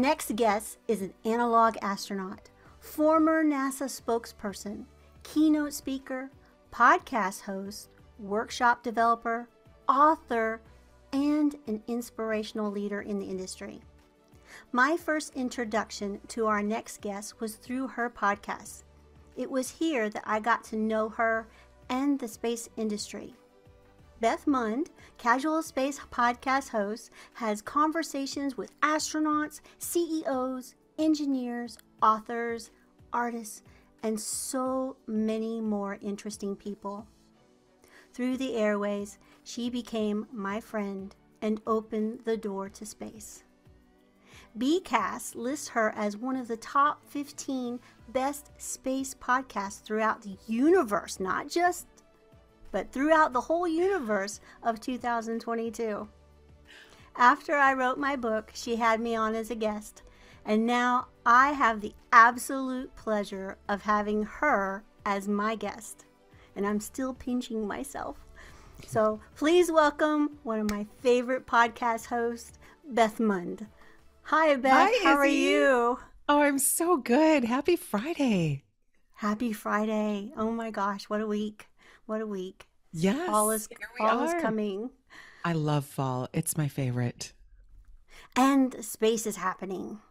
next guest is an analog astronaut, former NASA spokesperson, keynote speaker, podcast host, workshop developer, author, and an inspirational leader in the industry. My first introduction to our next guest was through her podcast. It was here that I got to know her and the space industry. Beth Mund, casual space podcast host, has conversations with astronauts, CEOs, engineers, authors, artists, and so many more interesting people. Through the airways, she became my friend and opened the door to space. BCast lists her as one of the top 15 best space podcasts throughout the universe, but throughout the whole universe of 2022. After I wrote my book, she had me on as a guest, and now I have the absolute pleasure of having her as my guest, and I'm still pinching myself. So please welcome one of my favorite podcast hosts, Beth Mund. Hi, Beth. Hi, How are Izzy. you? Oh, I'm so good. Happy Friday. Happy Friday. Oh my gosh, what a week. What a week. Yes, Fall is are. coming. I love fall. It's my favorite. And space is happening.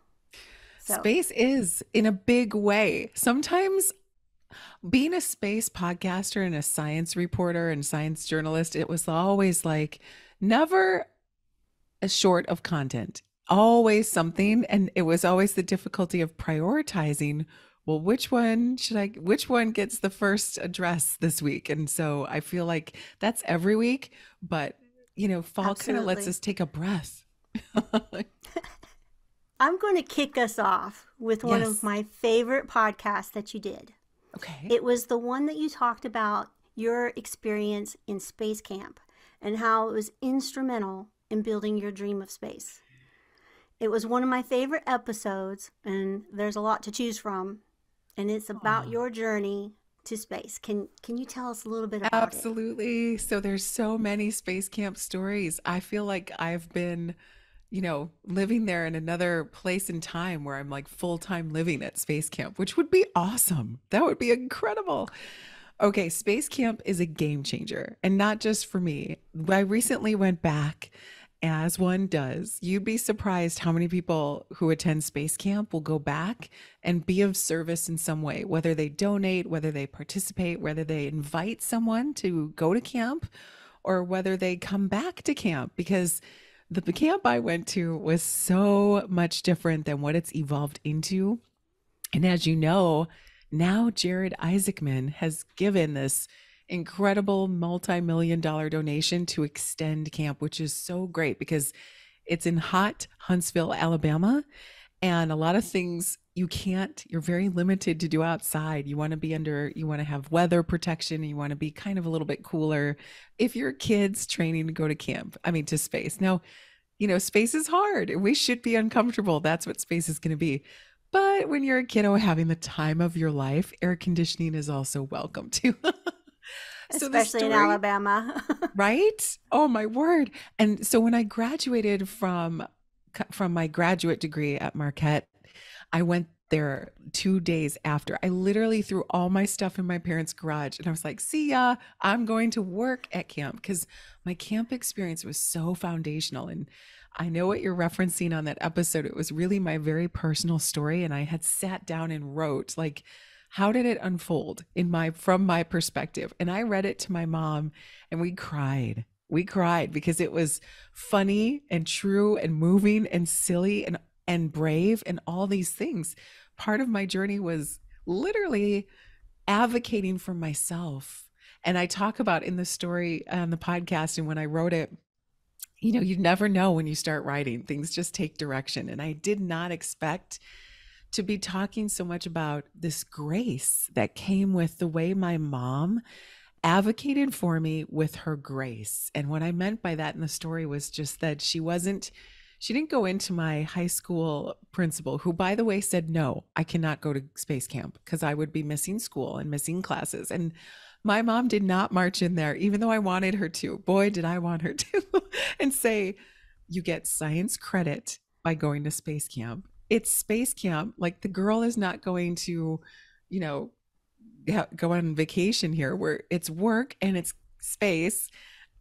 So, Space is in a big way. Sometimes being a space podcaster and a science reporter and science journalist, it was always like never a short of content, always something. And it was always the difficulty of prioritizing. Well, which one gets the first address this week? And so I feel like that's every week, but fall kind of lets absolutely. us take a breath. I'm going to kick us off with one of Yes. my favorite podcasts that you did. Okay. It was the one that you talked about your experience in space camp and how it was instrumental in building your dream of space. It was one of my favorite episodes, and there's a lot to choose from, and it's about Aw. your journey to space. Can you tell us a little bit about it? Absolutely. So there's so many space camp stories. I feel like I've been, living there in another place and time where I'm like full-time living at space camp, which would be awesome. That would be incredible. Okay, space camp is a game changer, and not just for me. I recently went back, as one does. You'd be surprised how many people who attend space camp will go back and be of service in some way, whether they donate, whether they participate, whether they invite someone to go to camp, or whether they come back to camp, because the camp I went to was so much different than what it's evolved into. And as you know, now Jared Isaacman has given this incredible multi-million-dollar donation to extend camp, which is so great because it's in hot Huntsville, Alabama. And a lot of things you're very limited to do outside. You want to have weather protection. You want to be kind of a little bit cooler if your kid's training to go to space. Now, space is hard. We should be uncomfortable. That's what space is going to be. But when you're a kiddo having the time of your life, air conditioning is also welcome too. So the Especially in story, Alabama. right? Oh my word. And so when I graduated from my graduate degree at Marquette, I went there 2 days after. I literally threw all my stuff in my parents' garage and I was like, see ya, I'm going to work at camp, because my camp experience was so foundational. And I know what you're referencing on that episode. It was really my very personal story. And I had sat down and wrote, like, how did it unfold from my perspective? And I read it to my mom and we cried. We cried because it was funny and true and moving and silly and brave and all these things. Part of my journey was literally advocating for myself. And I talk about in the story on the podcast, and when I wrote it, you never know when you start writing, things just take direction. And I did not expect to be talking so much about this grace that came with the way my mom advocated for me with her grace. And what I meant by that in the story was just that she didn't go into my high school principal, who, by the way, said, no, I cannot go to space camp because I would be missing school and missing classes. And my mom did not march in there, even though I wanted her to. Boy, did I want her to, and say, you get science credit by going to space camp. it's space camp. Like the girl is not going to, you know, go on vacation here where it's work and it's space.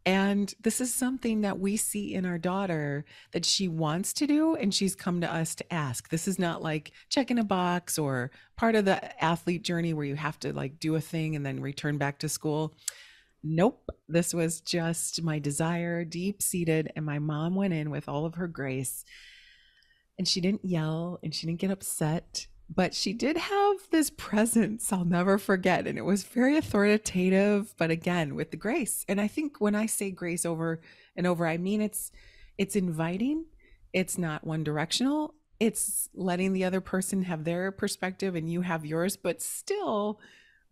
And this is something that we see in our daughter that she wants to do, and she's come to us to ask. This is not like checking a box or part of the athlete journey where you have to like do a thing and then return back to school. Nope. This was just my desire, deep seated. And my mom went in with all of her grace, and she didn't yell and she didn't get upset, but she did have this presence I'll never forget. And it was very authoritative, but again, with the grace. And I think when I say grace over and over, I mean it's inviting. It's not one directional. It's letting the other person have their perspective and you have yours, but still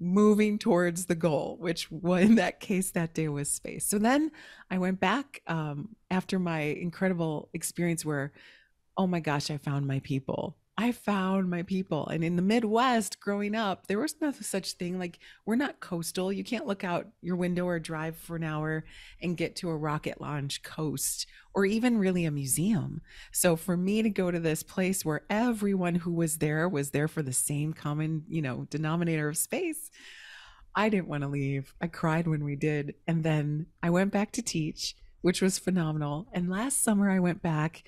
moving towards the goal, which in that case that day was space. So then I went back after my incredible experience where, oh my gosh, I found my people. I found my people. And in the Midwest growing up, there was no such thing. Like, we're not coastal. You can't look out your window or drive for an hour and get to a rocket launch coast or even really a museum. So for me to go to this place where everyone who was there for the same common, denominator of space, I didn't want to leave. I cried when we did. And then I went back to teach, which was phenomenal. And last summer I went back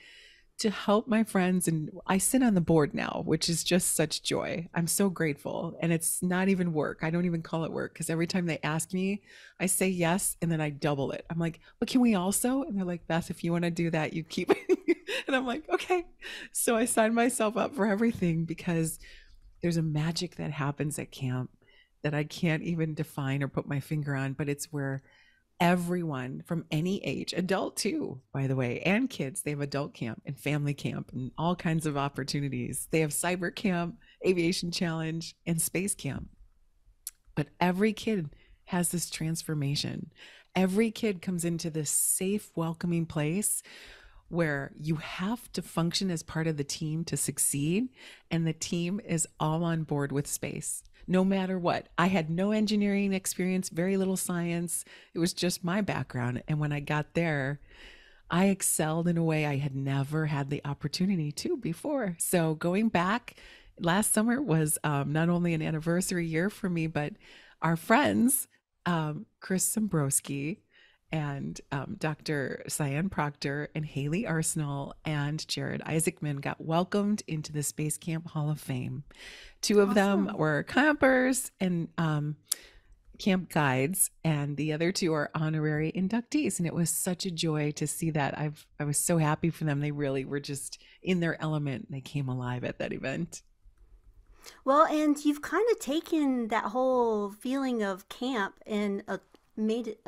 to help my friends, and I sit on the board now, which is just such joy. I'm so grateful. And it's not even work. I don't even call it work, because every time they ask me, I say yes, and then I double it. I'm like, but can we also? And they're like, Beth, if you want to do that, you keep and I'm like, okay. So I signed myself up for everything, because there's a magic that happens at camp that I can't even define or put my finger on, but it's where everyone from any age, adult too, by the way, and kids, they have adult camp and family camp and all kinds of opportunities. They have cyber camp, aviation challenge, and space camp. But every kid has this transformation. Every kid comes into this safe, welcoming place where you have to function as part of the team to succeed. And the team is all on board with space, no matter what. I had no engineering experience, very little science. It was just my background. And when I got there, I excelled in a way I had never had the opportunity to before. So going back last summer was not only an anniversary year for me, but our friends, Chris Sombrowski, and Dr. Cyan Proctor and Haley Arsenal and Jared Isaacman got welcomed into the Space Camp Hall of Fame. Two of them were campers and camp guides, and the other two are honorary inductees. And it was such a joy to see that. I was so happy for them. They really were just in their element. They came alive at that event. Well, and you've kind of taken that whole feeling of camp and made it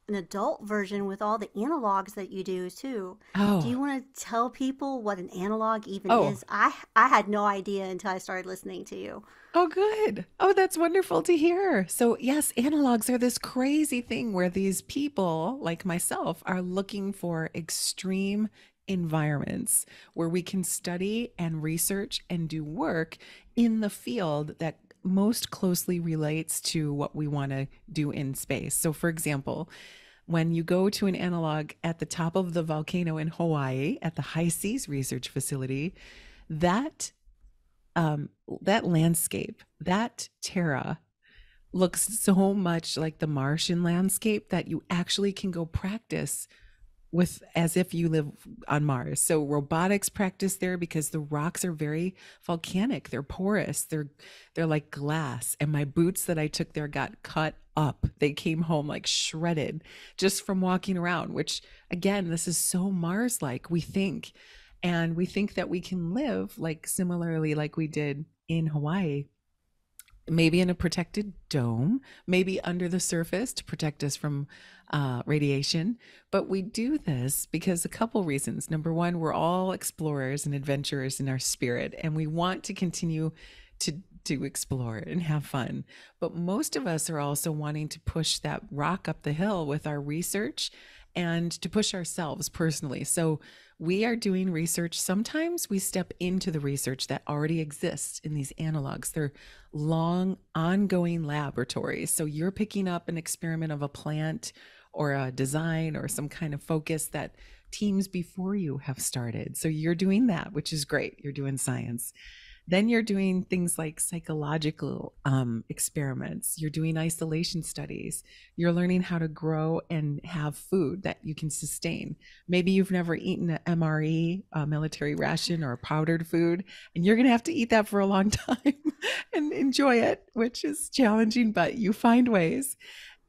an adult version with all the analogs that you do too. Do you want to tell people what an analog even is? I had no idea until I started listening to you. Oh, good. Oh, that's wonderful to hear. So yes, analogs are this crazy thing where these people like myself are looking for extreme environments where we can study and research and do work in the field that most closely relates to what we want to do in space. So for example, when you go to an analog at the top of the volcano in Hawaii at the High Seas Research Facility, that landscape, that terra, looks so much like the Martian landscape that you actually can go practice with as if you live on Mars. So robotics practice there because the rocks are very volcanic. They're porous. They're like glass. And my boots that I took there got cut up. They came home like shredded just from walking around, which again, this is so Mars-like, we think. And we think that we can live like similarly like we did in Hawaii, maybe in a protected dome, maybe under the surface to protect us from radiation. But we do this because a couple reasons. Number one, we're all explorers and adventurers in our spirit, and we want to continue to explore and have fun. But most of us are also wanting to push that rock up the hill with our research and to push ourselves personally. So we are doing research. Sometimes we step into the research that already exists in these analogs. They're long, ongoing laboratories. So you're picking up an experiment of a plant or a design or some kind of focus that teams before you have started. So you're doing that, which is great. You're doing science. Then you're doing things like psychological experiments. You're doing isolation studies. You're learning how to grow and have food that you can sustain. Maybe you've never eaten an MRE, a military ration, or powdered food, and you're going to have to eat that for a long time and enjoy it, which is challenging, but you find ways.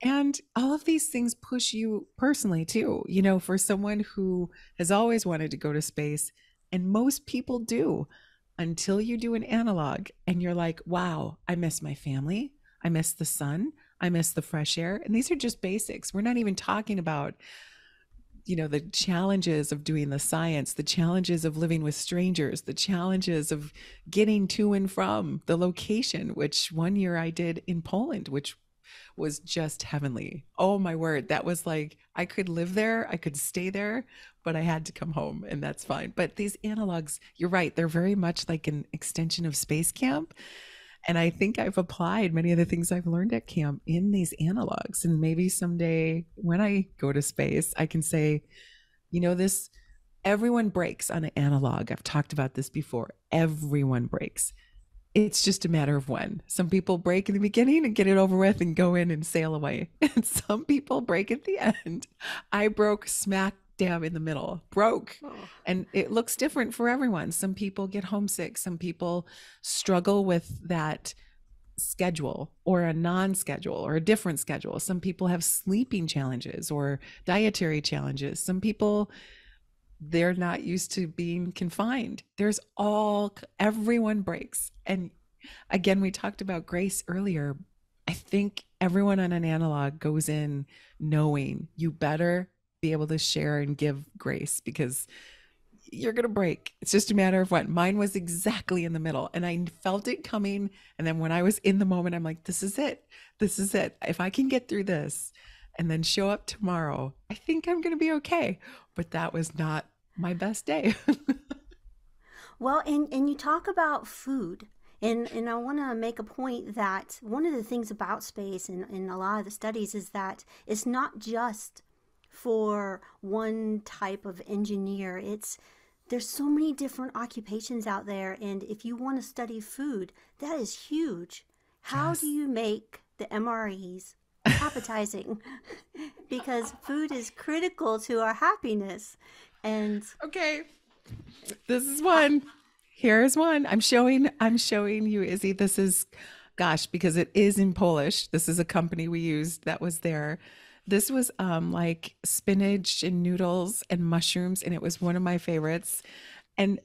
And all of these things push you personally too. You know, for someone who has always wanted to go to space, and most people do, until you do an analog and you're like, wow, I miss my family. I miss the sun. I miss the fresh air. And these are just basics. We're not even talking about, you know, the challenges of doing the science, the challenges of living with strangers, the challenges of getting to and from the location, which one year I did in Poland, which was just heavenly. Oh my word. That was like, I could live there, I could stay there, but I had to come home, and that's fine. But these analogs, you're right, they're very much like an extension of space camp. And I think I've applied many of the things I've learned at camp in these analogs. And maybe someday when I go to space, I can say, you know, this, everyone breaks on an analog. I've talked about this before. Everyone breaks. It's just a matter of when. Some people break in the beginning and get it over with and go in and sail away. And some people break at the end. I broke smack dab in the middle, broke. And it looks different for everyone. Some people get homesick. Some people struggle with that schedule or a non-schedule or a different schedule. Some people have sleeping challenges or dietary challenges. Some people, they're not used to being confined. Everyone breaks. And again, we talked about grace earlier. I think everyone on an analog goes in knowing you better be able to share and give grace, because you're going to break. It's just a matter of when. Mine was exactly in the middle, and I felt it coming. And then when I was in the moment, I'm like, this is it. This is it. If I can get through this and then show up tomorrow, I think I'm going to be okay. But that was not my best day. Well, and you talk about food. And I want to make a point that one of the things about space and in a lot of the studies is that it's not just for one type of engineer. There's so many different occupations out there, and if you want to study food, that is huge. How Yes. do you make the MREs appetizing? Because food is critical to our happiness. And Okay. This is one. Here is one. I'm showing you, Izzy. This is, gosh, because it is in Polish. This is a company we used that was there. This was like spinach and noodles and mushrooms, and it was one of my favorites. And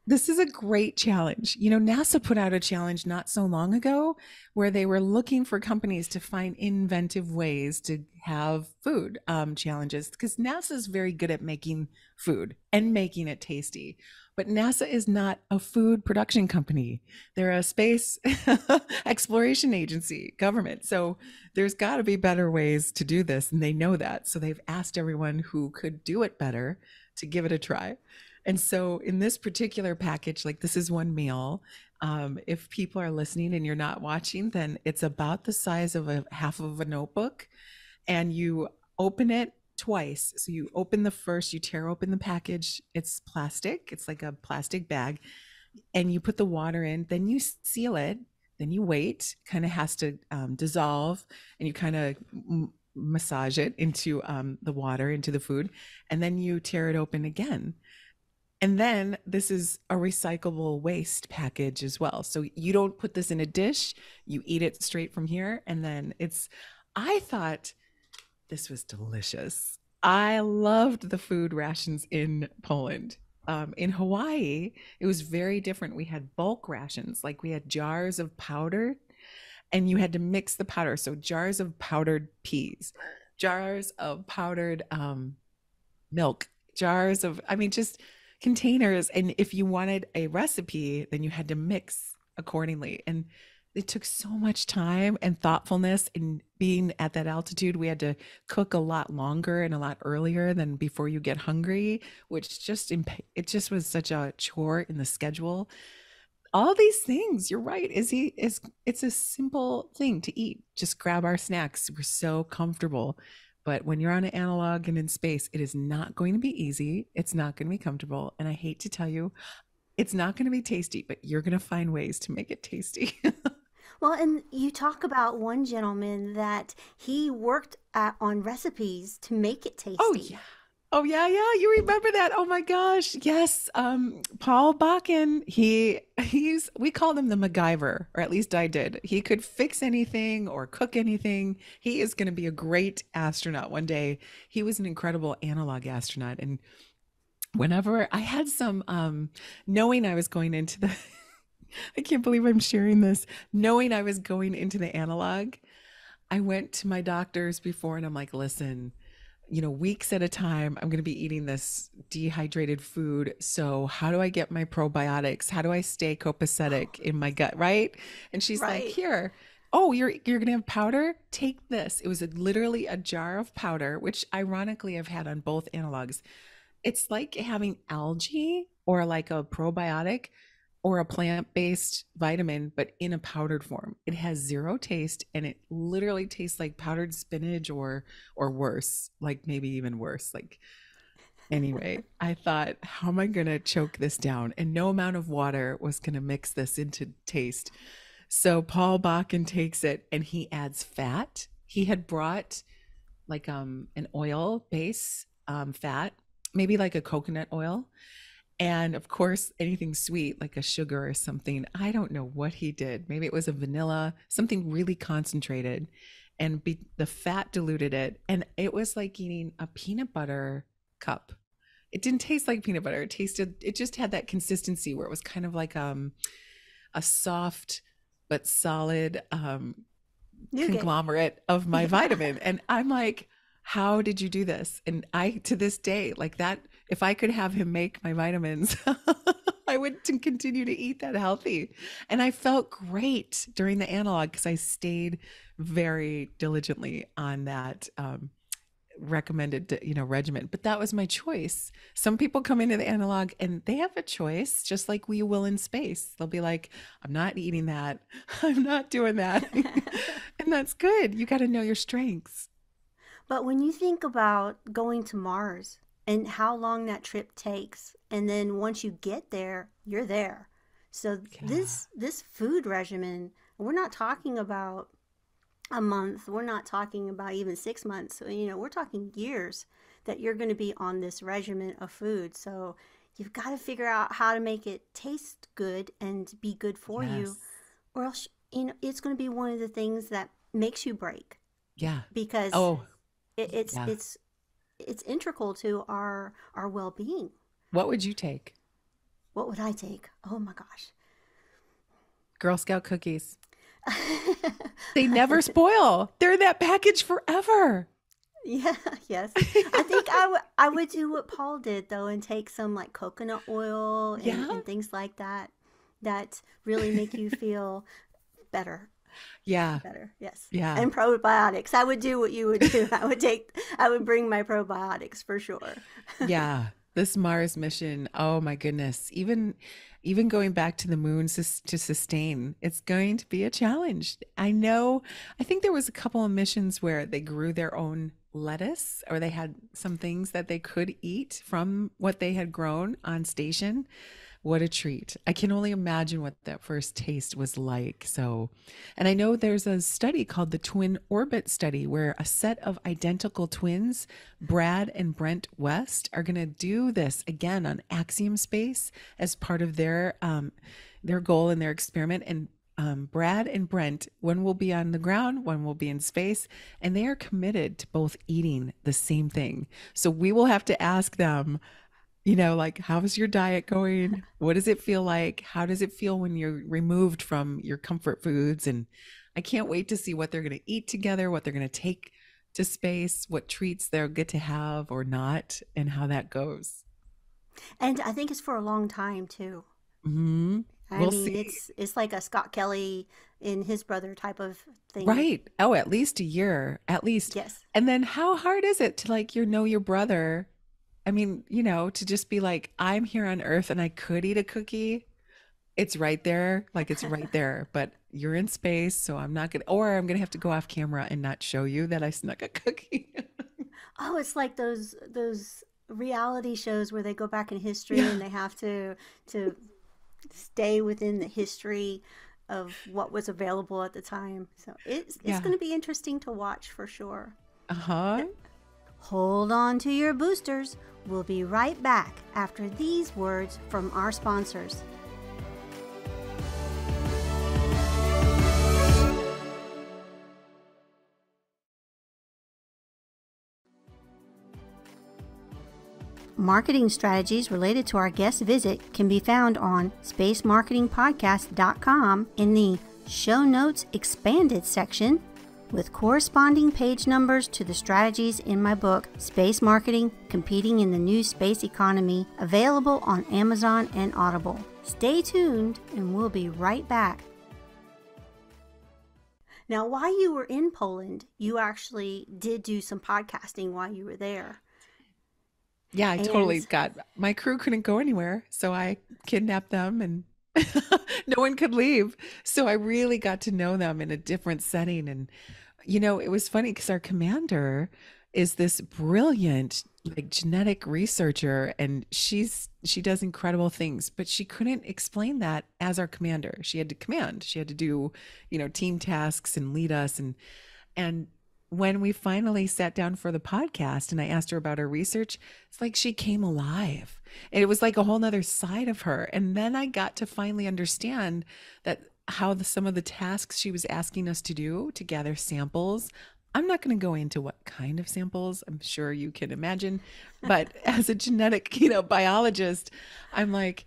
this is a great challenge. You know, NASA put out a challenge not so long ago where they were looking for companies to find inventive ways to have food challenges, because NASA is very good at making food and making it tasty. But NASA is not a food production company. They're a space exploration agency, government. So there's got to be better ways to do this. And they know that. So they've asked everyone who could do it better to give it a try. And so in this particular package, like this is one meal. If people are listening and you're not watching, then it's about the size of a half of a notebook, and you open it twice. So you open the first, you tear open the package. It's plastic. It's like a plastic bag, and you put the water in, then you seal it, then you wait, kind of has to dissolve, and you kind of massage it into the water, into the food, and then you tear it open again. And then this is a recyclable waste package as well. So you don't put this in a dish, you eat it straight from here. And then I thought this was delicious. I loved the food rations in Poland. In Hawaii, it was very different. We had bulk rations, like we had jars of powder, and you had to mix the powder. So jars of powdered peas, jars of powdered milk, jars of, just containers. And if you wanted a recipe, then you had to mix accordingly. And it took so much time and thoughtfulness. And being at that altitude, we had to cook a lot longer and a lot earlier than before you get hungry, which it just was such a chore in the schedule. All these things, you're right, it's a simple thing to eat. Just grab our snacks. We're so comfortable. But when you're on an analog and in space, it is not going to be easy. It's not going to be comfortable. And I hate to tell you, it's not going to be tasty, but you're going to find ways to make it tasty. Well, and you talk about one gentleman that he worked on recipes to make it Oh tasty. yeah. Oh yeah, yeah. You remember that? Oh my gosh. Yes. Paul Bakken, he's we called him the MacGyver, or at least I did. He could fix anything or cook anything. He is going to be a great astronaut one day. He was an incredible analog astronaut. And whenever I had some knowing I was going into the I can't believe I'm sharing this, knowing I was going into the analog, I went to my doctors before and I'm like, listen, weeks at a time, I'm going to be eating this dehydrated food. So how do I get my probiotics? How do I stay copacetic in my gut? Right. And she's like, Right. here, oh, you're going to have powder. Take this. It was literally a jar of powder, which ironically I've had on both analogs. It's like having algae or like a probiotic or a plant-based vitamin, but in a powdered form. It has zero taste and it literally tastes like powdered spinach or worse, like maybe even worse. Like anyway, I thought, how am I gonna choke this down? And no amount of water was gonna mix this into taste. So Paul Bakken takes it and he adds fat. He had brought like an oil base fat, maybe like a coconut oil, and of course, anything sweet like a sugar or something. I don't know what he did. Maybe it was a vanilla, something really concentrated, and the fat diluted it. And it was like eating a peanut butter cup. It didn't taste like peanut butter. It just had that consistency where it was kind of like a soft but solid Nougat. conglomerate of my Yeah. vitamin. And I'm like, how did you do this? And I, to this day, like that, if I could have him make my vitamins, I would continue to eat that healthy. And I felt great during the analog because I stayed very diligently on that recommended, regimen. But that was my choice. Some people come into the analog and they have a choice, just like we will in space. They'll be like, I'm not eating that. I'm not doing that. And that's good. You got to know your strengths. But when you think about going to Mars and how long that trip takes, and then once you get there, you're there. So Yeah. this food regimen, we're not talking about a month. We're not talking about even 6 months. So, we're talking years that you're going to be on this regimen of food. So you've got to figure out how to make it taste good and be good for you, Yes. or else, it's going to be one of the things that makes you break Yeah. because Oh, it, it's yeah. it's it's integral to our well-being. What would you take? What would I take? Oh my gosh. Girl Scout cookies. They never spoil. They're in that package forever. Yeah, yes. I think I would do what Paul did though and take some like coconut oil Yeah. and things like that that really make you feel better. Yeah. Better. Yes. Yeah. And probiotics. I would do what you would do. I would bring my probiotics for sure. Yeah, this Mars mission, oh my goodness. Even going back to the moon to sustain, it's going to be a challenge. I know, I think there was a couple of missions where they grew their own lettuce or they had some things that they could eat from what they had grown on station. What a treat. I can only imagine what that first taste was like. So, and I know there's a study called the Twin Orbit Study where a set of identical twins, Brad and Brent West, are going to do this again on Axiom Space as part of their goal in their experiment. And Brad and Brent, one will be on the ground, one will be in space, and they are committed to both eating the same thing. So we will have to ask them, like, how's your diet going? What does it feel like? How does it feel when you're removed from your comfort foods? And I can't wait to see what they're going to eat together, what they're going to take to space, what treats they'll get to have or not, and how that goes. And I think it's for a long time too. Hmm. I We'll mean, see. it's like a Scott Kelly and his brother type of thing. Right. Oh, at least a year, at least. Yes. And then how hard is it to like, know your brother? I mean, to just be like, I'm here on Earth and I could eat a cookie. It's right there. Like it's right there, but you're in space. So I'm not going to, or I'm going to have to go off camera and not show you that I snuck a cookie. Oh, it's like those reality shows where they go back in history Yeah. and they have to stay within the history of what was available at the time. So it's Yeah. going to be interesting to watch for sure. Uh-huh. Hold on to your boosters. We'll be right back after these words from our sponsors. Marketing strategies related to our guest visit can be found on spacemarketingpodcast.com in the Show Notes Expanded section, with corresponding page numbers to the strategies in my book, Space Marketing: Competing in the New Space Economy, available on Amazon and Audible. Stay tuned, and we'll be right back. Now, while you were in Poland, you actually did do some podcasting while you were there. Yeah, I totally And got my crew couldn't go anywhere, so I kidnapped them and no one could leave. So I really got to know them in a different setting. And it was funny because our commander is this brilliant like genetic researcher, and she does incredible things, but she couldn't explain that as our commander. She had to command. She had to do, team tasks and lead us. And when we finally sat down for the podcast and I asked her about her research, it's like she came alive. And it was like a whole nother side of her. And then I got to finally understand that how some of the tasks she was asking us to do to gather samples. I'm not going to go into what kind of samples. I'm sure you can imagine. But as a genetic, biologist, I'm like,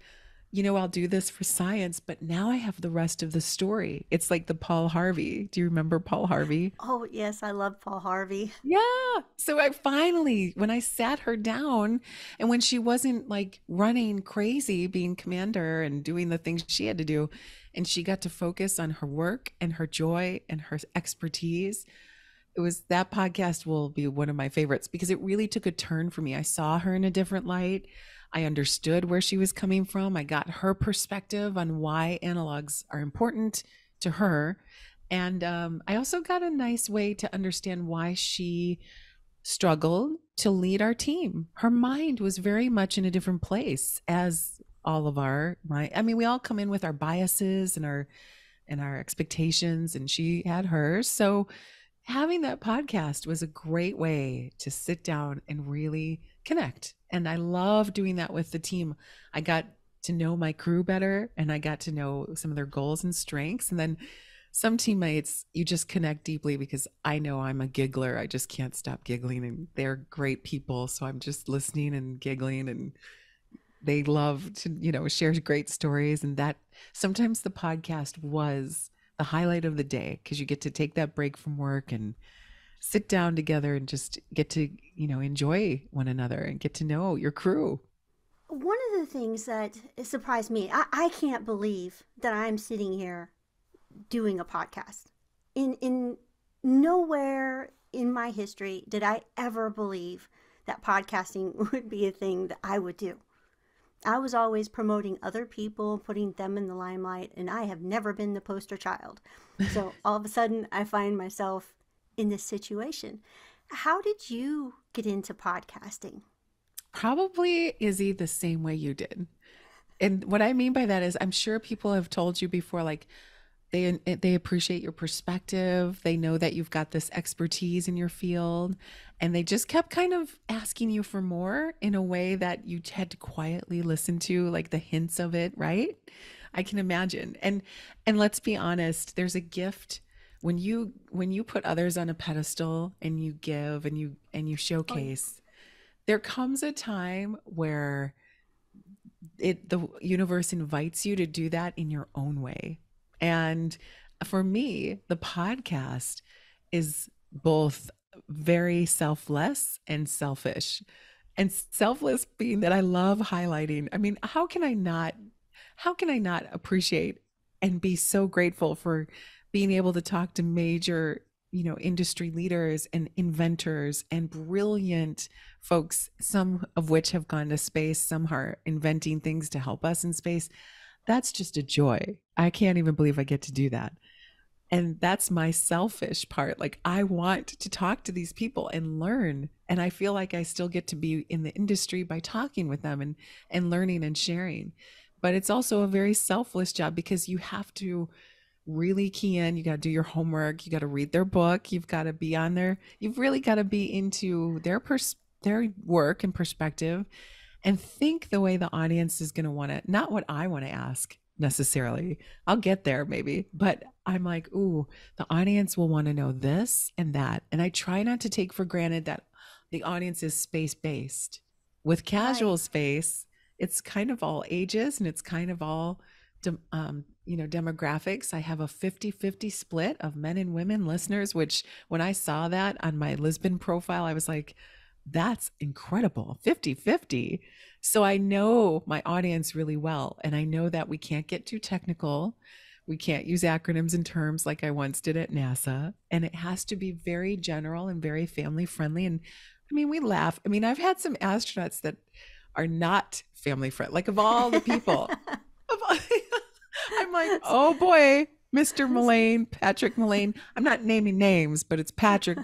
I'll do this for science, but now I have the rest of the story. It's like the Paul Harvey. Do you remember Paul Harvey? oh, yes, I love Paul Harvey. Yeah. So I finally, when I sat her down and when she wasn't like running crazy being commander and doing the things she had to do, and she got to focus on her work and her joy and her expertise, that podcast will be one of my favorites because it really took a turn for me. I saw her in a different light. I understood where she was coming from. I got her perspective on why analogs are important to her. And I also got a nice way to understand why she struggled to lead our team. Her mind was very much in a different place as all of we all come in with our biases and our expectations, and she had hers. So having that podcast was a great way to sit down and really connect. And I love doing that with the team. I got to know my crew better and I got to know some of their goals and strengths. And then some teammates, you just connect deeply because I know I'm a giggler. I just can't stop giggling, and they're great people. So I'm just listening and giggling, and they love to, share great stories. And that sometimes the podcast was the highlight of the day because you get to take that break from work and sit down together and just get to, enjoy one another and get to know your crew. One of the things that surprised me, I can't believe that I'm sitting here doing a podcast. In nowhere in my history did I ever believe that podcasting would be a thing that I would do. I was always promoting other people, putting them in the limelight, and I have never been the poster child. So all of a sudden, I find myself in this situation. How did you get into podcasting? Probably, Izzy, the same way you did. And what I mean by that is I'm sure people have told you before, like, they appreciate your perspective. They know that you've got this expertise in your field, and they just kept kind of asking you for more in a way that you had to quietly listen to, like the hints of it, right? I can imagine. And let's be honest, there's a gift when you put others on a pedestal and you give and you showcase. There comes a time where the universe invites you to do that in your own way. And for me, the podcast is both very selfless and selfish. And selfless being that I love highlighting. I mean, how can I not appreciate and be so grateful for being able to talk to major, industry leaders and inventors and brilliant folks, some of which have gone to space, some are inventing things to help us in space. That's just a joy. I can't even believe I get to do that. And that's my selfish part. Like, I want to talk to these people and learn. And I feel like I still get to be in the industry by talking with them and learning and sharing. But it's also a very selfless job because you have to really key in. You got to do your homework. You got to read their book. You've got to be on there. You've really got to be into their work and perspective and think the way the audience is going to want it, not what I want to ask necessarily. I'll get there maybe, but I'm like, ooh, the audience will want to know this and that. And I try not to take for granted that the audience is space based. With casual Right. space, it's kind of all ages and it's kind of all demographics. I have a 50-50 split of men and women listeners, which when I saw that on my Lisbon profile, I was like, that's incredible. 50-50. So I know my audience really well. And I know that we can't get too technical. We can't use acronyms and terms like I once did at NASA. And it has to be very general and very family friendly. And I mean, we laugh. I mean, I've had some astronauts that are not family friendly, like of all the people. I'm like, oh boy, Mr. Mullane, Patrick Mullane. I'm not naming names, but it's Patrick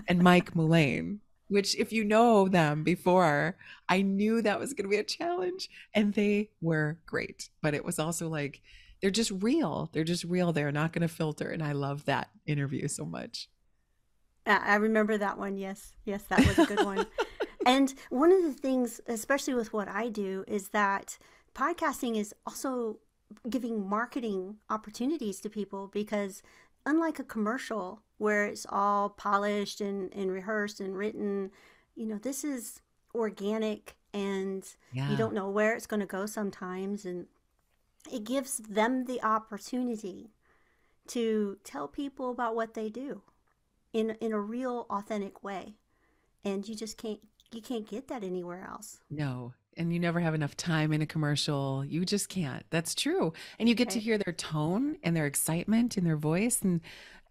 and Mike Mullane, which if you know them before, I knew that was going to be a challenge. And they were great. But it was also like, they're just real. They're just real. They're not going to filter. And I love that interview so much. I remember that one. Yes. Yes, that was a good one. And one of the things, especially with what I do, is that podcasting is also giving marketing opportunities to people because unlike a commercial where it's all polished and rehearsed and written, this is organic and you Yeah. don't know where it's going to go sometimes. And it gives them the opportunity to tell people about what they do in a real authentic way. And you can't get that anywhere else. No. And you never have enough time in a commercial. You just can't. That's true. And you get to Right. hear their tone and their excitement in their voice. And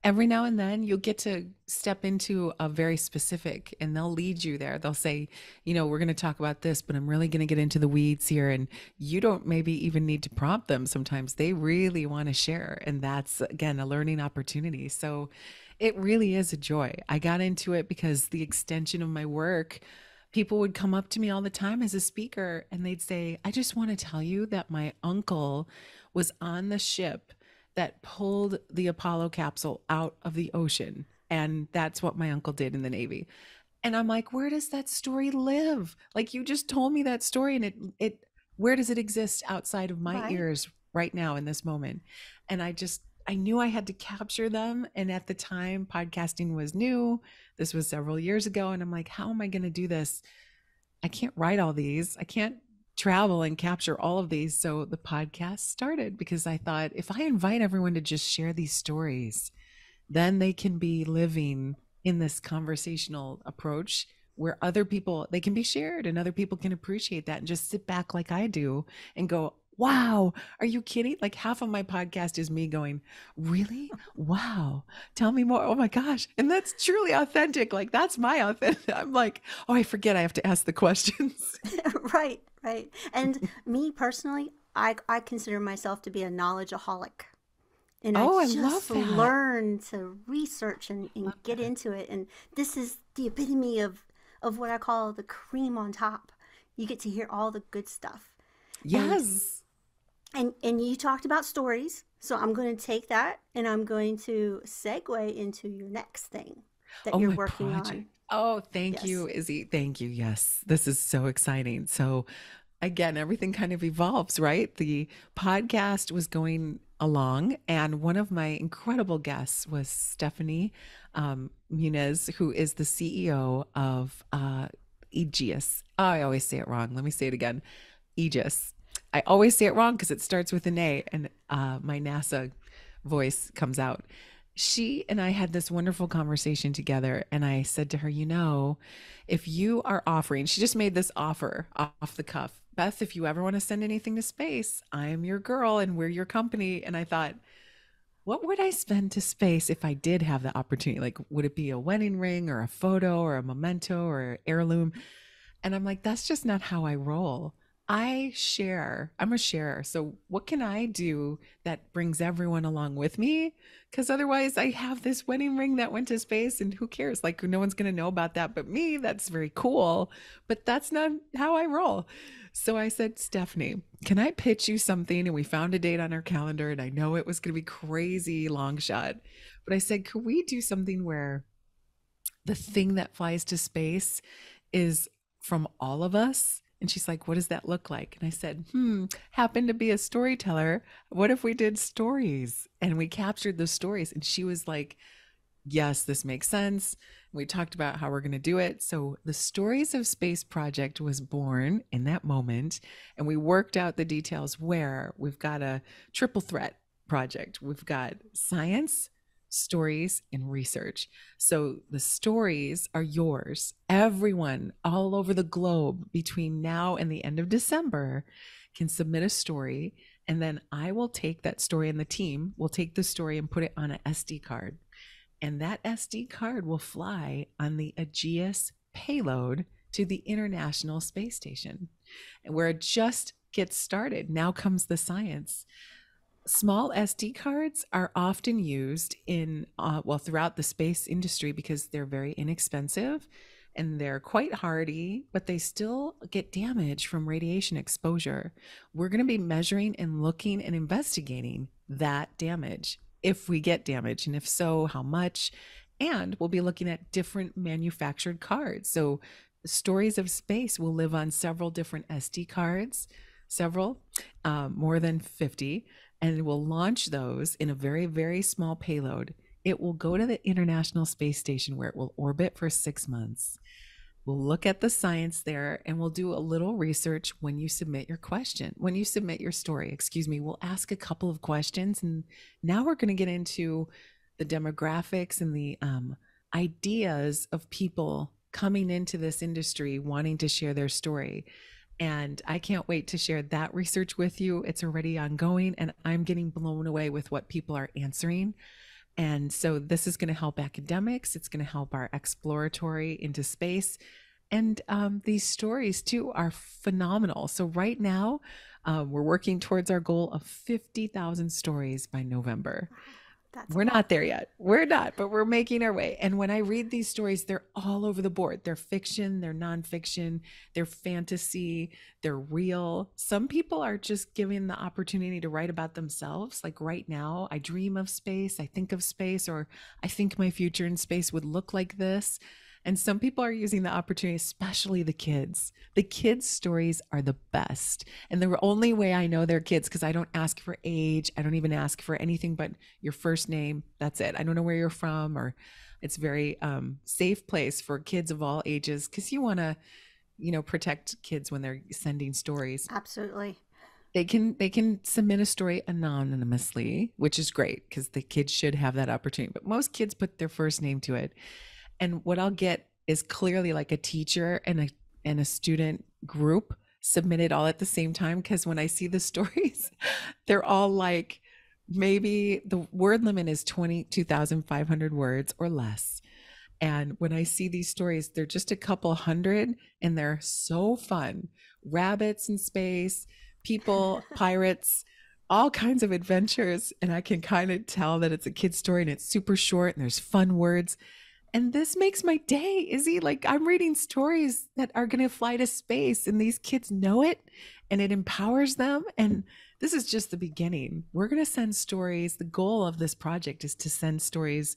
every now and then you'll get to step into a very specific and they'll lead you there. They'll say, we're going to talk about this, but I'm really going to get into the weeds here. And you don't maybe even need to prompt them. Sometimes they really want to share. And that's, again, a learning opportunity. So it really is a joy. I got into it because the extension of my work, people would come up to me all the time as a speaker and they'd say, I just want to tell you that my uncle was on the ship that pulled the Apollo capsule out of the ocean. And that's what my uncle did in the Navy. And I'm like, where does that story live? Like you just told me that story and it where does it exist outside of my Right. ears right now in this moment? And I knew I had to capture them. And at the time, podcasting was new. This was several years ago. And I'm like, how am I going to do this? I can't write all these. I can't travel and capture all of these. So the podcast started because I thought if I invite everyone to just share these stories, then they can be living in this conversational approach where other people, they can be shared and other people can appreciate that and just sit back like I do and go, wow, are you kidding? Like half of my podcast is me going, really? Wow. Tell me more. Oh my gosh. And that's truly authentic. Like that's my authentic. I'm like, oh, I forget I have to ask the questions. Right. Right. And me personally, I consider myself to be a knowledgeaholic. And I Oh, I love just that. learn to research and Love get that. into it. And this is the epitome of what I call the cream on top. You get to hear all the good stuff. And Yes. and you talked about stories. So I'm going to take that and I'm going to segue into your next thing that Oh, you're my working on. project. Oh, thank Yes. you, Izzy. Thank you. Yes, this is so exciting. So, again, everything kind of evolves, right? The podcast was going along, and one of my incredible guests was Stephanie Muniz, who is the CEO of Aegis. Oh, I always say it wrong. Let me say it again. Aegis. I always say it wrong because it starts with an A, and my NASA voice comes out. She and I had this wonderful conversation together, and I said to her, if you are offering, she just made this offer off the cuff. Beth, if you ever want to send anything to space, I am your girl and we're your company. And I thought, what would I spend to space if I did have the opportunity? Like, would it be a wedding ring or a photo or a memento or an heirloom? And I'm like, that's just not how I roll. I'm a sharer. So what can I do that brings everyone along with me? Because otherwise I have this wedding ring that went to space and who cares? Like no one's going to know about that but me. That's very cool, but that's not how I roll. So I said, Stephanie, can I pitch you something? And we found a date on our calendar and I know it was going to be crazy long shot, but I said, could we do something where the thing that flies to space is from all of us? And she's like, what does that look like? And I said, happen to be a storyteller. What if we did stories and we captured those stories? And she was like, yes, this makes sense. We talked about how we're going to do it. So the Stories of Space project was born in that moment. And we worked out the details where we've got a triple threat project. We've got science, stories, and research. So the stories are yours. Everyone all over the globe between now and the end of December can submit a story. And then I will take that story, and the team will take the story and put it on an SD card. And that SD card will fly on the Aegis payload to the International Space Station, and where it just gets started. Now comes the science. Small SD cards are often used in, throughout the space industry because they're very inexpensive and they're quite hardy, but they still get damage from radiation exposure. We're going to be measuring and looking and investigating that damage, if we get damage, and if so, how much. And we'll be looking at different manufactured cards. So Stories of Space will live on several different SD cards, more than 50, and we'll launch those in a very, very small payload. It will go to the International Space Station where it will orbit for 6 months. We'll look at the science there and we'll do a little research when you submit your story, we'll ask a couple of questions. And now we're going to get into the demographics and the ideas of people coming into this industry wanting to share their story. And I can't wait to share that research with you. It's already ongoing and I'm getting blown away with what people are answering. And so this is going to help academics. It's going to help our exploratory into space. And these stories too are phenomenal. So right now we're working towards our goal of 50,000 stories by November. We're not there yet. We're not, but we're making our way. And when I read these stories, they're all over the board. They're fiction, they're nonfiction, they're fantasy, they're real. Some people are just given the opportunity to write about themselves. Like right now, I dream of space, I think of space, or I think my future in space would look like this. And some people are using the opportunity, especially the kids. The kids' stories are the best. And the only way I know they're kids, because I don't ask for age. I don't even ask for anything but your first name. That's it. I don't know where you're from, or it's very safe place for kids of all ages, because you want to, protect kids when they're sending stories. Absolutely. They can submit a story anonymously, which is great because the kids should have that opportunity. But most kids put their first name to it. And what I'll get is clearly like a teacher and a student group submitted all at the same time. Because when I see the stories, they're all like, maybe the word limit is 22,500 words or less. And when I see these stories, they're just a couple hundred and they're so fun. Rabbits in space, people, pirates, all kinds of adventures. And I can kind of tell that it's a kid's story and it's super short and there's fun words. And this makes my day, Izzy. Like I'm reading stories that are going to fly to space and these kids know it and it empowers them. And this is just the beginning. We're going to send stories. The goal of this project is to send stories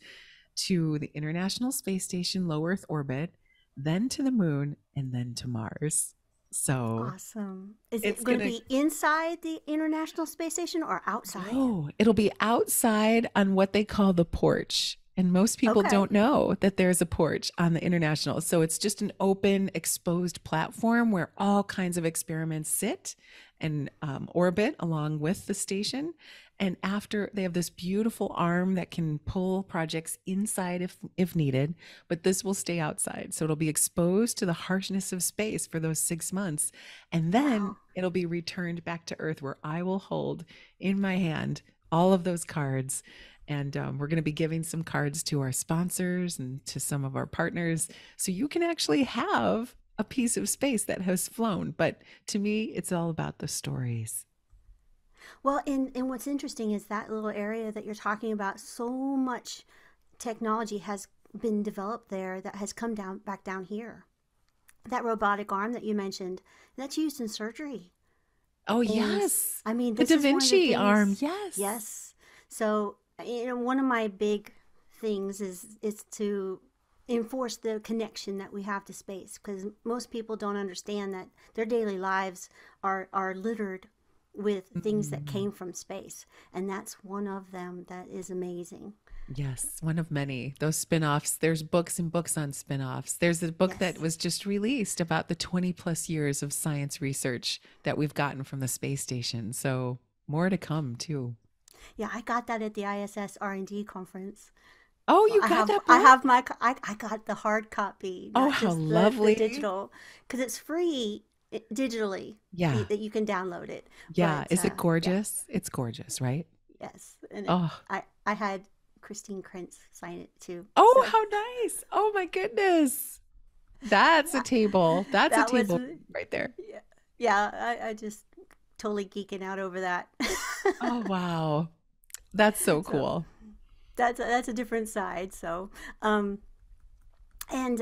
to the International Space Station, low Earth orbit, then to the moon, and then to Mars. So awesome. Is it going to be inside the International Space Station or outside? Oh, it'll be outside on what they call the porch. And most people don't know that there's a porch on the International. So it's just an open, exposed platform where all kinds of experiments sit and orbit along with the station. And after, they have this beautiful arm that can pull projects inside if needed, but this will stay outside. So it'll be exposed to the harshness of space for those 6 months. And then it'll be returned back to Earth, where I will hold in my hand all of those cards. And we're going to be giving some cards to our sponsors and to some of our partners. So you can actually have a piece of space that has flown. But to me, it's all about the stories. Well, and what's interesting is that little area that you're talking about, so much technology has been developed there that has come down back down here. That robotic arm that you mentioned, that's used in surgery. Oh, And yes. I mean, The this Da is one of the Vinci arm. things, Yes. yes. So, one of my big things is to enforce the connection that we have to space, because most people don't understand that their daily lives are littered with things that Mm. came from space, and that's one of them that is amazing. Yes, one of many. Those spin-offs, there's books and books on spin-offs. There's a book that Yes. was just released about the 20 plus years of science research that we've gotten from the space station. So more to come too. Yeah, I got that at the ISS R&D conference. Oh, Well, you got that I book? have my I got the hard copy, Oh, not how just the lovely. digital, because it's free digitally, Yeah. that you can download it. Yeah. But Is it yeah, gorgeous? It's gorgeous, right? yes, and Oh, I had Christine Krentz sign it too. oh, So how nice. Oh my goodness. That's a yeah, table. That's a that was table right there. yeah, yeah. I just totally geeking out over that. Oh, wow. That's so So cool. that's a different side. So um and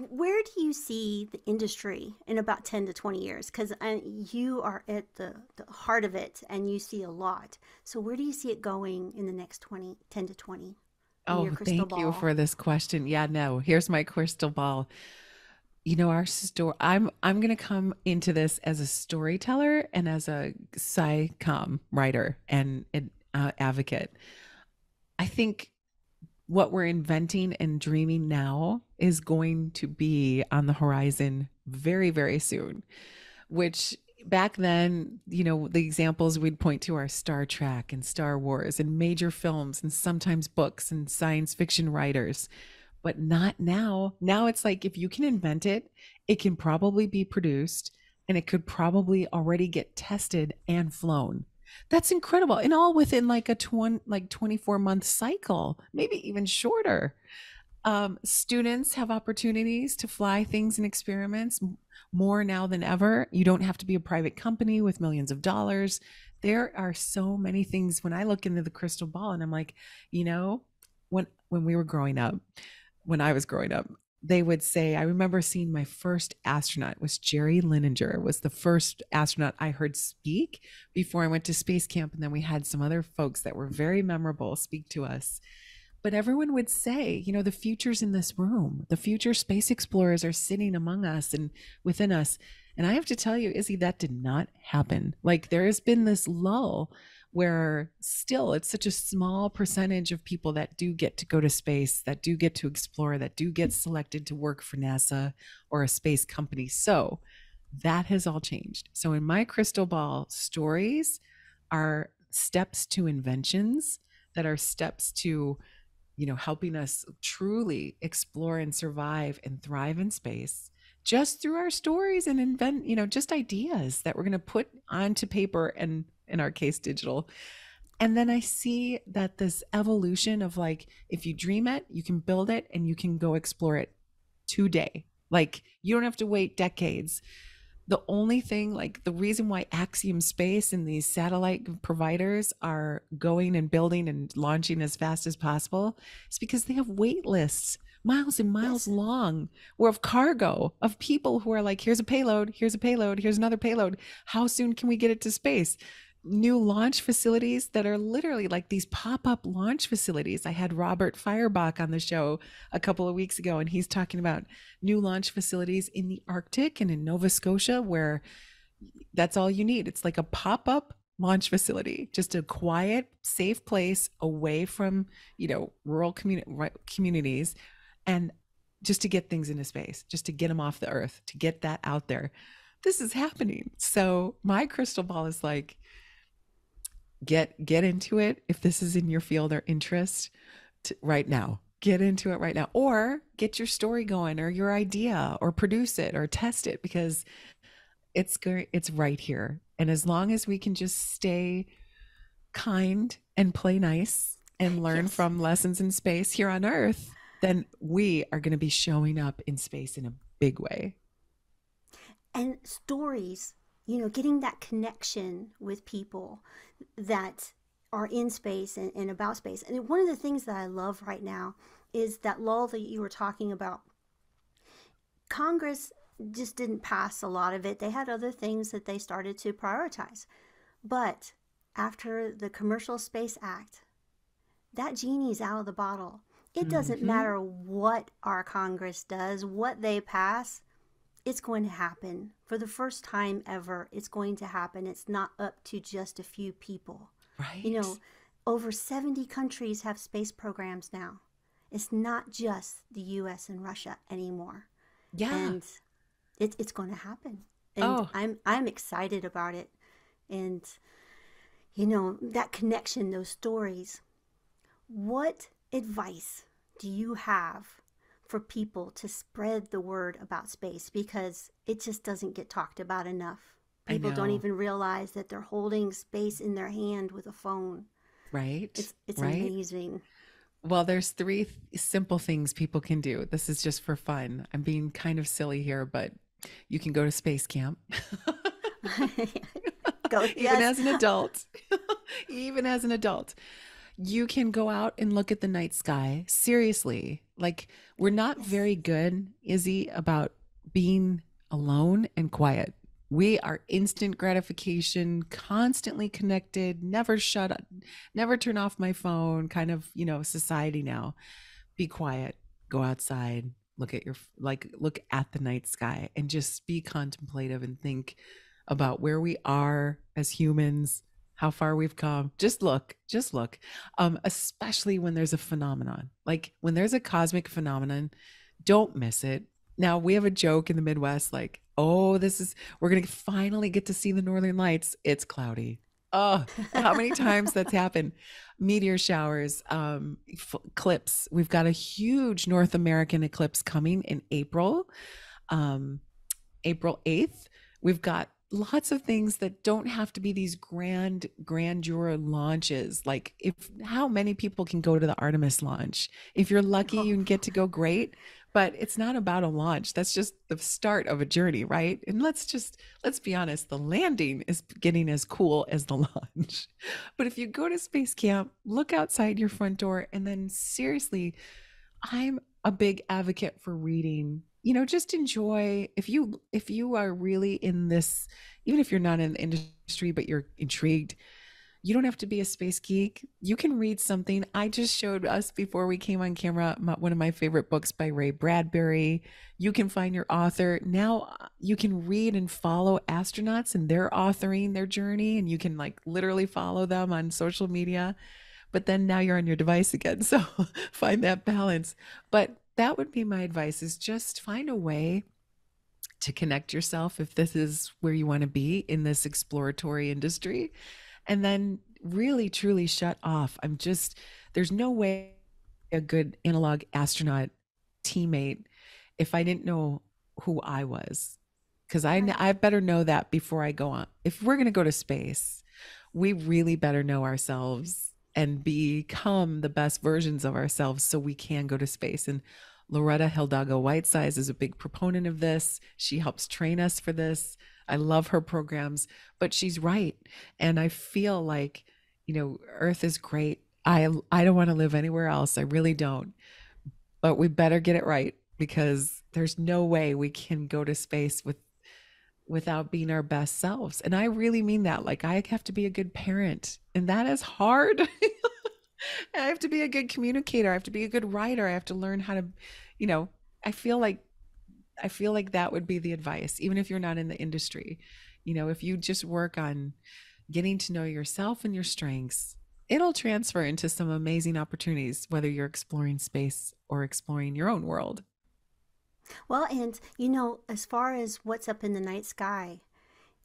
where do you see the industry in about 10 to 20 years? Because you are at the heart of it and you see a lot. So, where do you see it going in the next 10 to 20 in your Oh, crystal thank you ball? for this question. Yeah, no, here's my crystal ball. Our story, I'm going to come into this as a storyteller and as a sci-com writer and an advocate. I think what we're inventing and dreaming now is going to be on the horizon very, very soon, which back then, the examples we'd point to are Star Trek and Star Wars and major films and sometimes books and science fiction writers, but not now. Now it's like if you can invent it, it can probably be produced and it could probably already get tested and flown. That's incredible. And all within like a 24-month cycle, maybe even shorter. Students have opportunities to fly things and experiments more now than ever. You don't have to be a private company with millions of dollars. There are so many things when I look into the crystal ball and I'm like, you know, when we were growing up, when I was growing up, they would say, I remember seeing my first astronaut was Jerry Linenger, was the first astronaut I heard speak before I went to space camp. And then we had some other folks that were very memorable speak to us. But everyone would say, the future's in this room. The future space explorers are sitting among us and within us. And I have to tell you, Izzy, that did not happen. Like there has been this lull where still it's such a small percentage of people that do get to go to space, that do get to explore, that do get selected to work for NASA or a space company. So that has all changed. So in my crystal ball, stories are steps to inventions that are steps to helping us truly explore and survive and thrive in space just through our stories and invent, just ideas that we're going to put onto paper and in our case, digital. And then I see that this evolution of like, if you dream it, you can build it and you can go explore it today. Like you don't have to wait decades. The only thing, like the reason why Axiom Space and these satellite providers are going and building and launching as fast as possible is because they have wait lists miles and miles Yes. long or of cargo of people who are like, here's a payload, here's a payload, here's another payload. How soon can we get it to space? New launch facilities that are literally like these pop-up launch facilities. I had Robert Firebach on the show a couple of weeks ago, and he's talking about new launch facilities in the Arctic and in Nova Scotia, where that's all you need. It's like a pop-up launch facility, just a quiet, safe place away from, rural communities, and just to get things into space, just to get them off the earth, to get that out there. This is happening. So my crystal ball is like, get into it if this is in your field or interest right now. Get into it right now, or get your story going or your idea or produce it or test it, because it's right here. And as long as we can just stay kind and play nice and learn Yes. from lessons in space here on earth, then we are going to be showing up in space in a big way. And stories, getting that connection with people that are in space and about space. And one of the things that I love right now is that lull that you were talking about. Congress just didn't pass a lot of it. They had other things that they started to prioritize. But after the Commercial Space Act, that genie's out of the bottle. It doesn't matter what our Congress does, what they pass, it's going to happen. For the first time ever, it's going to happen. It's not up to just a few people. Right. Over 70 countries have space programs now. It's not just the US and Russia anymore. Yeah. And it's going to happen. And I'm excited about it. And that connection, those stories. What advice do you have for people to spread the word about space? Because it just doesn't get talked about enough. People don't even realize that they're holding space in their hand with a phone. Right. It's right? amazing. Well, there's 3 simple things people can do. This is just for fun. I'm being kind of silly here, but you can go to space camp. Even as an adult. Even as an adult. You can go out and look at the night sky. Seriously. Like, we're not very good, Izzy, about being alone and quiet. We are instant gratification, constantly connected, never shut up, never turn off my phone, kind of, society now. Be quiet, go outside, look at the night sky and just be contemplative and think about where we are as humans, how far we've come. Just look, especially when there's a phenomenon, like when there's a cosmic phenomenon, don't miss it. Now we have a joke in the Midwest, like, we're going to finally get to see the Northern Lights. It's cloudy. Oh, how many times that's happened. Meteor showers, eclipse. We've got a huge North American eclipse coming in April, April 8th. We've got lots of things that don't have to be these grandeur launches. Like, how many people can go to the Artemis launch? If you're lucky, you can get to go, great. But it's not about a launch. That's just the start of a journey, right? And let's be honest, the landing is getting as cool as the launch. But if you go to space camp, look outside your front door, and then seriously, I'm a big advocate for reading. Just enjoy. If you are really in this, even if you're not in the industry, but you're intrigued, you don't have to be a space geek. You can read something. I just showed us before we came on camera one of my favorite books by Ray Bradbury. You can find your author. Now you can read and follow astronauts and they're authoring their journey, and you can literally follow them on social media. But then now you're on your device again. So find that balance. But that would be my advice, is just find a way to connect yourself if this is where you want to be in this exploratory industry. And then really, truly shut off. There's no way a good analog astronaut teammate if I didn't know who I was. Because I better know that before I go on. If we're going to go to space, we really better know ourselves and become the best versions of ourselves so we can go to space. And Loretta Hidalgo Whitesides is a big proponent of this. She helps train us for this. I love her programs, but she's right. And I feel like, Earth is great. I don't want to live anywhere else. I really don't. But we better get it right, because there's no way we can go to space without being our best selves. And I really mean that. Like, I have to be a good parent, and that is hard. I have to be a good communicator. I have to be a good writer. I have to learn how to, I feel like that would be the advice, even if you're not in the industry. If you just work on getting to know yourself and your strengths, it'll transfer into some amazing opportunities, whether you're exploring space or exploring your own world. Well, and as far as what's up in the night sky,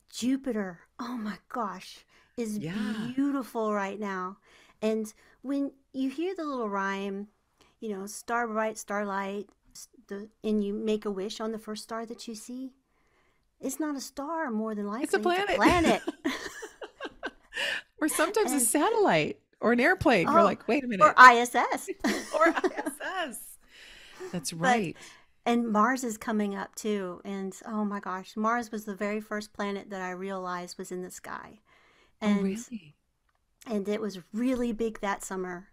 Jupiter, oh my gosh, is beautiful right now. And when you hear the little rhyme, star bright, starlight, and you make a wish on the first star that you see, it's not a star, more than likely. It's a planet. It's a planet. Or sometimes a satellite or an airplane. You're like, wait a minute. Or ISS. Or ISS. That's right. And Mars is coming up too. And oh my gosh, Mars was the very first planet that I realized was in the sky. Oh, And really? it was really big that summer.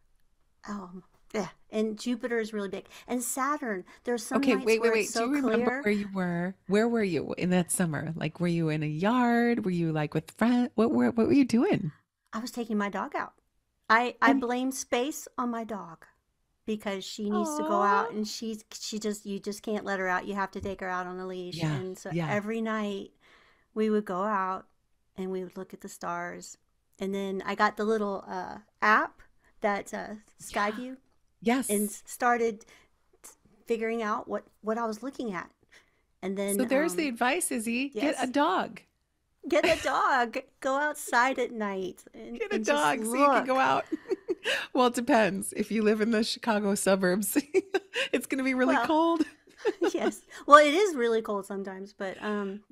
Yeah. And Jupiter is really big. And Saturn, there's some Okay, nights wait, wait, where it's wait. Do so you remember clear. where you were? Where were you in that summer? Like, were you in a yard? Were you like with friends? What were you doing? I was taking my dog out. I And blame space on my dog because she needs to go oh, out, and she just, you just can't let her out. You have to take her out on a leash. yeah, And so yeah, every night we would go out and we would look at the stars. And then I got the little app that yeah. Skyview, and Yes. started figuring out what I was looking at. And So then there's the advice, Izzy. Get a yes, dog. get a dog. Go outside at night Get a and just dog so you can go look. out. Well, it depends. If you live in the Chicago suburbs, it's going to be really Well, cold. yes. Well, it is really cold sometimes,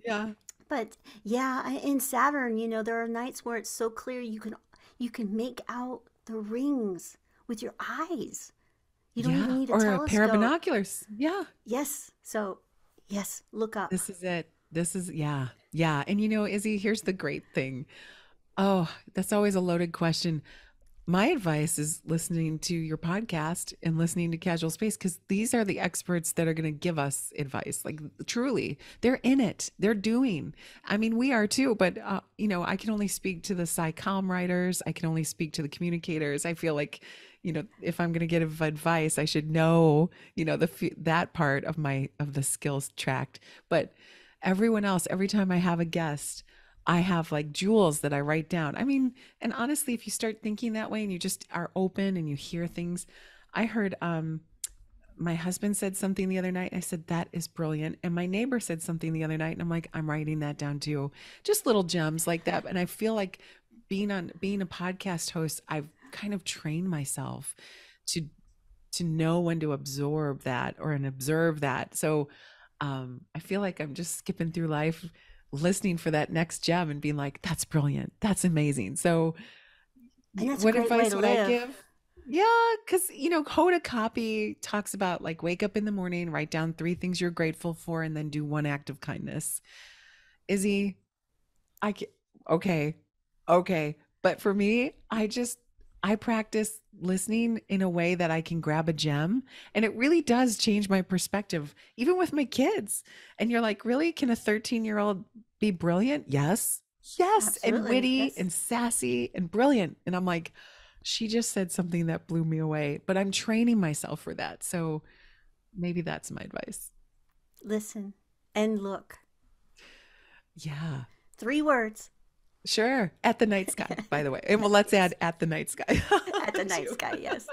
Yeah. but yeah, in Saturn, there are nights where it's so clear you can make out the rings with your eyes. You don't even Yeah. need a Or a pair of telescope. binoculars. Yeah. Yes. So, yes, look up. This is it. This is, yeah. Yeah. And Izzy, here's the great thing. Oh, that's always a loaded question. My advice is listening to your podcast and listening to Casual Space, because these are the experts that are going to give us advice. Like, truly, they're in it. They're doing. I mean, we are too, but I can only speak to the SciComm writers. I can only speak to the communicators. I feel like, if I'm going to give advice, I should know, that part of the skills tract. But everyone else, every time I have a guest, I have like jewels that I write down. I mean, and honestly, if you start thinking that way and you just are open and you hear things, I heard my husband said something the other night. And I said, that is brilliant. And my neighbor said something the other night. And I'm like, I'm writing that down too. Just little gems like that. And I feel like being a podcast host, I've kind of trained myself to know when to absorb that and observe that. So I feel like I'm just skipping through life listening for that next gem and being like, that's brilliant. That's amazing. So And that's a what great way advice to would I live. give? Yeah, because Hoda Copy talks about like wake up in the morning, write down 3 things you're grateful for, and then do 1 act of kindness. Izzy, I can, okay, okay. But for me, I practice listening in a way that I can grab a gem. And it really does change my perspective, even with my kids. And you're like, really? Can a 13-year-old be brilliant? Yes. Yes. And Absolutely. witty Yes. and sassy and brilliant. And I'm like, she just said something that blew me away, but I'm training myself for that. So maybe that's my advice. Listen and look. Yeah. 3 words. Sure. At the night sky, by the way. And well, let's Yes. add at the night sky At the night too. sky, yes.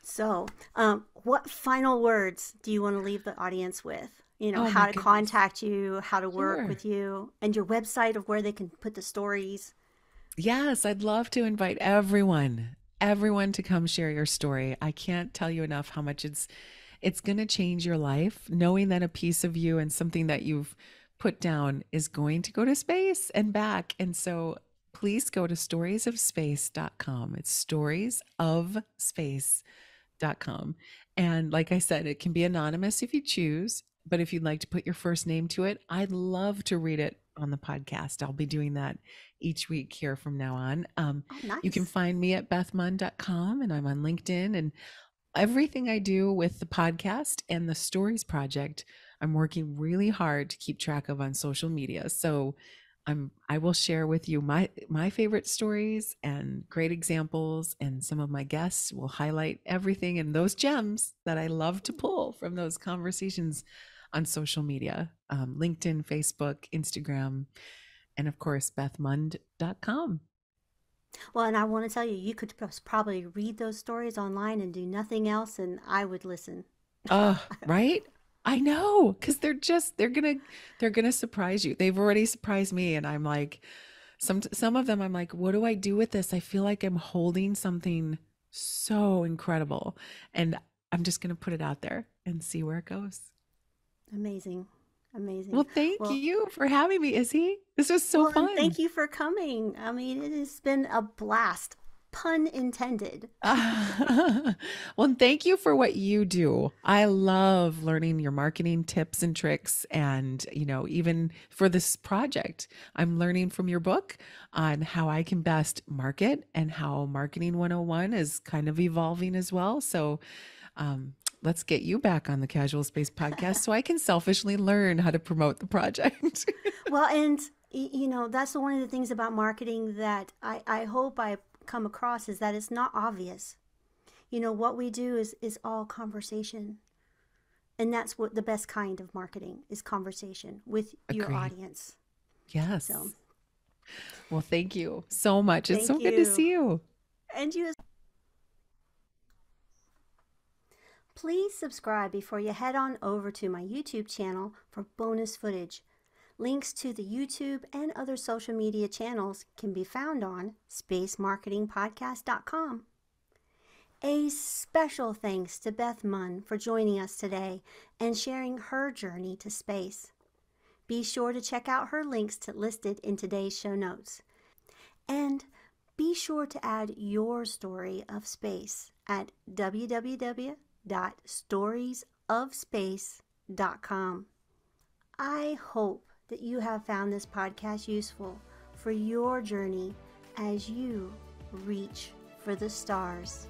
So, what final words do you want to leave the audience with? Oh How my to goodness. contact you, how to work Sure. with you, and your website of where they can put the stories. Yes, I'd love to invite everyone to come share your story. I can't tell you enough how much it's going to change your life, knowing that a piece of you and something that you've put down is going to go to space and back. And so please go to storiesofspace.com. It's storiesofspace.com. And like I said, it can be anonymous if you choose, but if you'd like to put your first name to it, I'd love to read it on the podcast. I'll be doing that each week here from now on. Oh, You can nice. find me at bethmund.com, and I'm on LinkedIn, and everything I do with the podcast and the stories project, I'm working really hard to keep track of on social media. So I will share with you my favorite stories and great examples, and some of my guests will highlight everything and those gems that I love to pull from those conversations on social media, LinkedIn, Facebook, Instagram, and of course bethmund.com. Well, and I want to tell you, you could probably read those stories online and do nothing else, and I would listen. Right? I know, because they're gonna surprise you. They've already surprised me, and I'm like, some of them I'm like, what do I do with this? I feel like I'm holding something so incredible, and I'm just gonna put it out there and see where it goes. Amazing. Well, Amazing. thank Well, you for having me, Izzy. This was so well, and fun. thank you for coming. I mean, it has been a blast. Pun intended. Well, thank you for what you do. I love learning your marketing tips and tricks. And, even for this project, I'm learning from your book on how I can best market and how Marketing 101 is kind of evolving as well. So, let's get you back on the Casual Space podcast so I can selfishly learn how to promote the project. Well, and that's one of the things about marketing that I hope I come across is that it's not obvious. What we do is all conversation. And that's what the best kind of marketing is, conversation with your audience. Yes. So, well, thank you so much. It's so good to see you. And you. Please subscribe before you head on over to my YouTube channel for bonus footage. Links to the YouTube and other social media channels can be found on spacemarketingpodcast.com. A special thanks to Beth Mund for joining us today and sharing her journey to space. Be sure to check out her links listed in today's show notes. And be sure to add your story of space at www.storiesofspace.com. I hope that you have found this podcast useful for your journey as you reach for the stars.